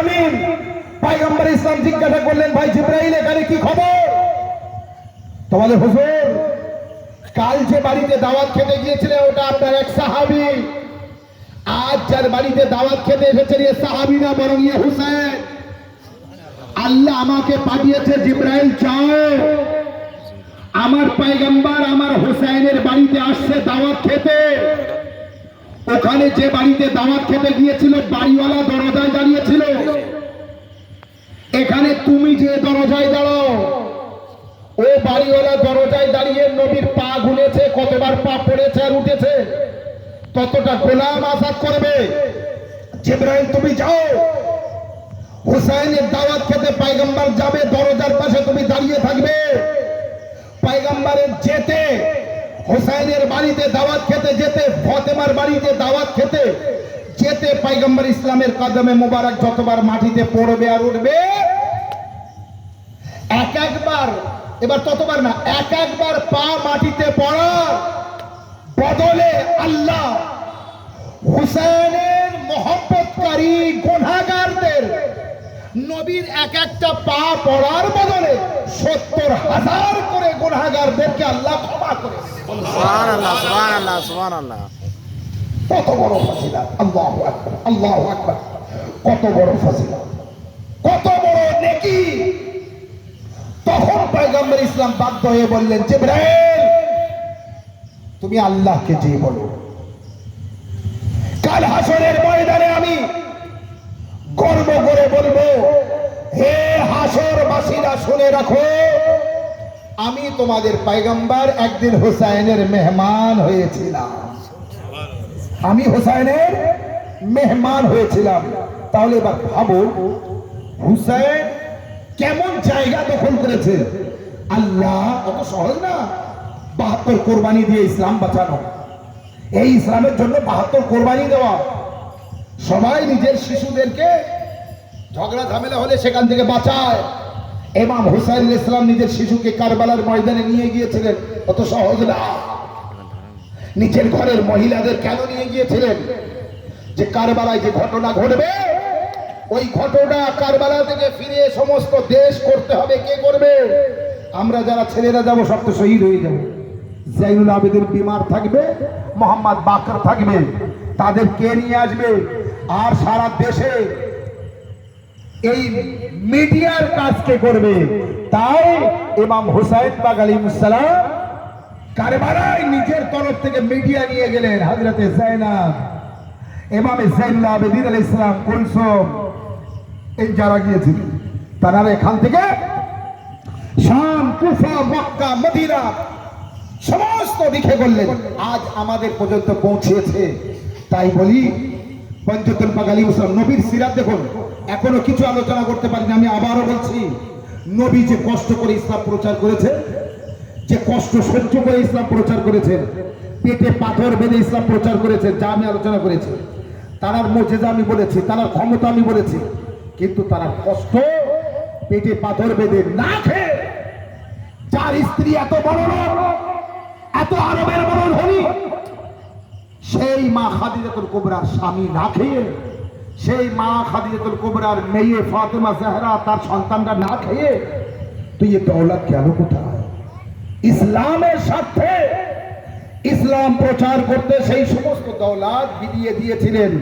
আলামিন। পয়গম্বর ইসলাম জিজ্ঞাসা করলেন, ভাই জিবরাইল এখানে কি খবর? তো বলে, হুজুর কাল যে বাড়িতে দাওয়াত খেতে গিয়েছিলেন ওটা আপনার এক সাহাবী, আজ যার বাড়িতে দাওয়াত খেতে এসেছেন এ সাহাবী না বরং ইয়ে হুসাইন। আল্লাহ আমাকে পাঠিয়েছে, জিবরাইল যাও, আমার পয়গম্বর আমার হুসাইনের বাড়িতে আসছে দাওয়াত খেতে। ওখানে যে বাড়িতে দাওয়াত খেতে গিয়েছিল বাড়িওয়ালা দরজায় দাঁড়িয়েছিল, এখানে তুমি যে দরজায় দাঁড়াও ও বাড়িওয়ালা দরজায় দাঁড়িয়ে নবীর পা গুনেছে, কতবার পা পড়েছে আর উঠেছে, ততটা গোলাম আজাদ করবে। জিবরাইল তুমি যাও, হুসাইনের দাওয়াত খেতে পয়গম্বর যাবে, দরজার পাশে তুমি দাঁড়িয়ে থাকবে। পয়গম্বরের যেতে, হুসাইনের বাড়িতে দাওয়াত খেতে যেতে, ফাতেমার বাড়িতে দাওয়াত খেতে যেতে পয়গম্বর ইসলামের কদমে মোবারক যতবার মাটিতে পড়বে আর উঠবে, এক একবার, এবার ততবার না, এক একবার পা মাটিতে পড়ার বদলে আল্লাহ হুসাইনের মহব্বতকারী গুনাহগারদের নবীর এক একটা পা পড়ার বদলে ৭০,০০০ করে গুনাহগারদেরকে আল্লাহ ক্ষমা করে দেবে। সুবহানাল্লাহ, সুবহানাল্লাহ, সুবহানাল্লাহ। কত বড় ফজিলত! আল্লাহু আকবার, আল্লাহু আকবার। কত বড় ফজিলত, কত বড় নেকি! তখন পয়গম্বর ইসলাম বাধ্য হয়ে বললেন, জিবরাইল তুমি আল্লাহকে যে বলো, কাল হাসরের ময়দানে আমি গর্ব করে বলবো, হে হাসরবাসীরা শুনে রাখো, আমি তোমাদের পয়গম্বর একদিন হুসাইনের মেহমান হয়েছিলাম, আমি হুসাইনের মেহমান হয়েছিলাম। তাহলে এবার ভাবো হুসাইন কেমন জায়গা দখল করেছে। আল্লাহ অত সহজ না ৭২ কোরবানি দিয়ে ইসলাম বাঁচানো, এই ইসলামের জন্য ৭২ কোরবানি দেওয়া। সবাই নিজের শিশুদেরকে ঝগড়া ঝামেলা হলে সেখান থেকে বাঁচায়। ইমাম হুসাইন ইসলাম নিজের শিশুকে কারবালার ময়দানে নিয়ে গিয়েছিলেন, অত সহজ না। নিজের ঘরের মহিলাদের কেন নিয়ে গিয়েছিলেন? যে কারবালায় যে ঘটনা ঘটবে ওই ঘটনা কারবালা থেকে ফিরে সমস্ত দেশ করতে হবে। কে করবে? আমরা যারা ছেলেরা যাব সব তো শহীদ হয়ে যাবো। জাইনুল আবেদিন বিমার থাকবে, মোহাম্মদ বাকর থাকবে, তাদের কে নিয়ে আসবে? আর সারা দেশে এই মিডিয়ার কাজ কে করবে? তাই ইমাম হুসাইন পাক আলাইহিস সালাম কারবালায় নিজের তরফ থেকে মিডিয়া নিয়ে গেলেন। হযরতে যায়নাব, ইমাম জাইনুল আবেদিন আলাইহিস সালাম, কুলসুম, এই যারা গিয়েছিলেন তারা এখান থেকে শাম, কুফা, মক্কা, মদিনা সমস্ত দিকে করলেন। আজ আমাদের পর্যন্ত পৌঁছেছে। তাই বলি পঞ্চতন পাক আলাইহিস সালাম নবীর সিরাত দেখুন, এখনো কিছু আলোচনা করতে পারিনি। আমি আবারও বলছি, নবী যে কষ্ট করে ইসলাম প্রচার করেছে, যে কষ্ট সহ্য করে ইসলাম প্রচার করেছেন, পেটে পাথর বেঁধে ইসলাম প্রচার করেছে, যা আমি আলোচনা করেছি, তার মুজিজা আমি বলেছি, তার ক্ষমতা আমি বলেছি, কিন্তু তার কষ্ট পেটে পাথর বেঁধে না খেয়ে, যার স্ত্রী এত বড় লোক, এত আরবের বড় ধনী, সেই মা খাদিজাতুল কুবরার স্বামী না খেয়ে, সেই মা খাদিজাতুল কুবরার মেয়ে ফাতেমা জাহরা তার সন্তানরা না খেয়ে, তুই এ দৌলত গেল কোথায়? ইসলামের স্বার্থে ইসলাম প্রচার করতে সেই সমস্ত দৌলত বিলিয়ে দিয়েছিলেন।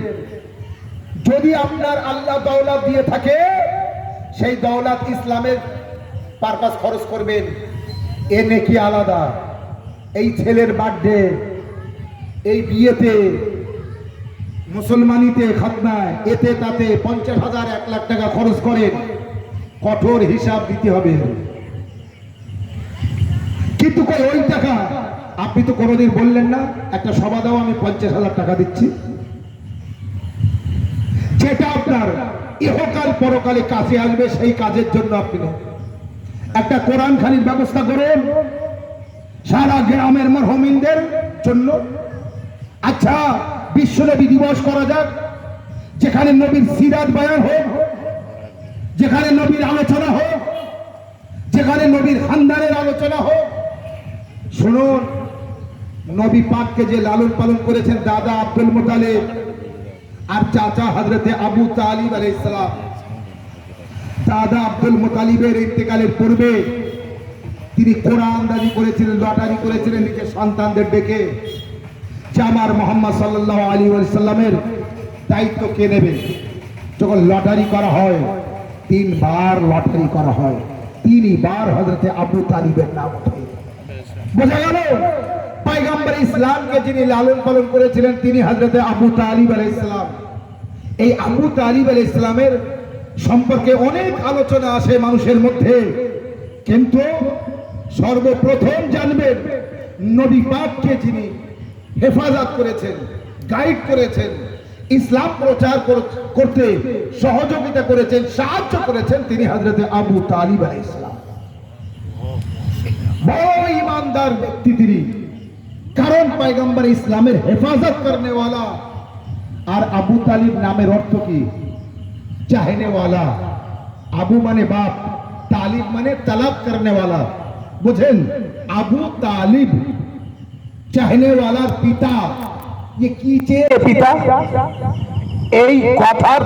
যদি আপনার আল্লাহ দৌলত দিয়ে থাকে, সেই দৌলত ইসলামের পারপাস খরচ করবেন। এ নেকি আলাদা। এই ছেলের বার্থডে, এই বিয়েতে, মুসলমানিতে, খাতনায়, এতে তাতে 50,000 1 লাখ টাকা খরচ করেন, কঠোর হিসাব দিতে হবে। কিন্তু ওই টাকা আপনি তো কোনোদিন বললেন না একটা সভা দাও, আমি 50,000 টাকা দিচ্ছি। যেটা আপনার ইহকাল পরকালে কাজে আসবে সেই কাজের জন্য আপনি একটা কোরআন খানির ব্যবস্থা করেন সারা গ্রামের মরহুমিনদের জন্য। আচ্ছা, বিশ্বনবী দিবস করা যাক, যেখানে নবীর সিরাত বয়ান হোক, যেখানে নবীর আলোচনা হোক, যেখানে নবীর খানদানের আলোচনা হোক। শুনুন, নবী পাককে যে লালন পালন করেছেন দাদা আব্দুল মুতালিব আর চাচা হযরতে আবু তালিব আলাইহিস সালাম, দাদা আব্দুল মুতালিবের ইন্তেকালের পূর্বে তিনি কোরআনদারি করেছিলেন, লটারি করেছিলেন নিজের সন্তানদের ডেকে যে আমার মোহাম্মদ সাল্লাল্লাহু আলাইহি ওয়াসাল্লামের দায়িত্ব কে নেবে। যখন লটারি করা হয়, 3 বার লটারি করা হয়, 3 বার হযরতে আবু তালিবের নাম ওঠে। বোঝা গেল পয়গম্বর ইসলামকে যিনি লালন পালন করেছিলেন তিনি হযরতে আবু তালিব আলাইহিস সালাম। এই আবু তালিব আলাইহিস সালামের সম্পর্কে অনেক আলোচনা আসে মানুষের মধ্যে, কিন্তু সর্বপ্রথম জানবেন নবী পাককে যিনি হেফাজত করেছেন, গাইড করেছেন, ইসলাম প্রচার করতে সহযোগিতা করেছেন, সাহায্য করেছেন, তিনি হযরতে আবু তালিব আলাইহিস সালাম। বড় ईमानदार ব্যক্তি তিনি, কারণ পয়গম্বর ইসলামের হেফাজত করনেওয়ালা। আর আবু তালিব নামের অর্থ কি? চাহনেওয়ালা। আবু মানে বাপ, তালিব মানে তলব করনেওয়ালা। বুঝেন, আবু তালিব চাহনেওয়ালার পিতা। ये कीचे पिता এই কথার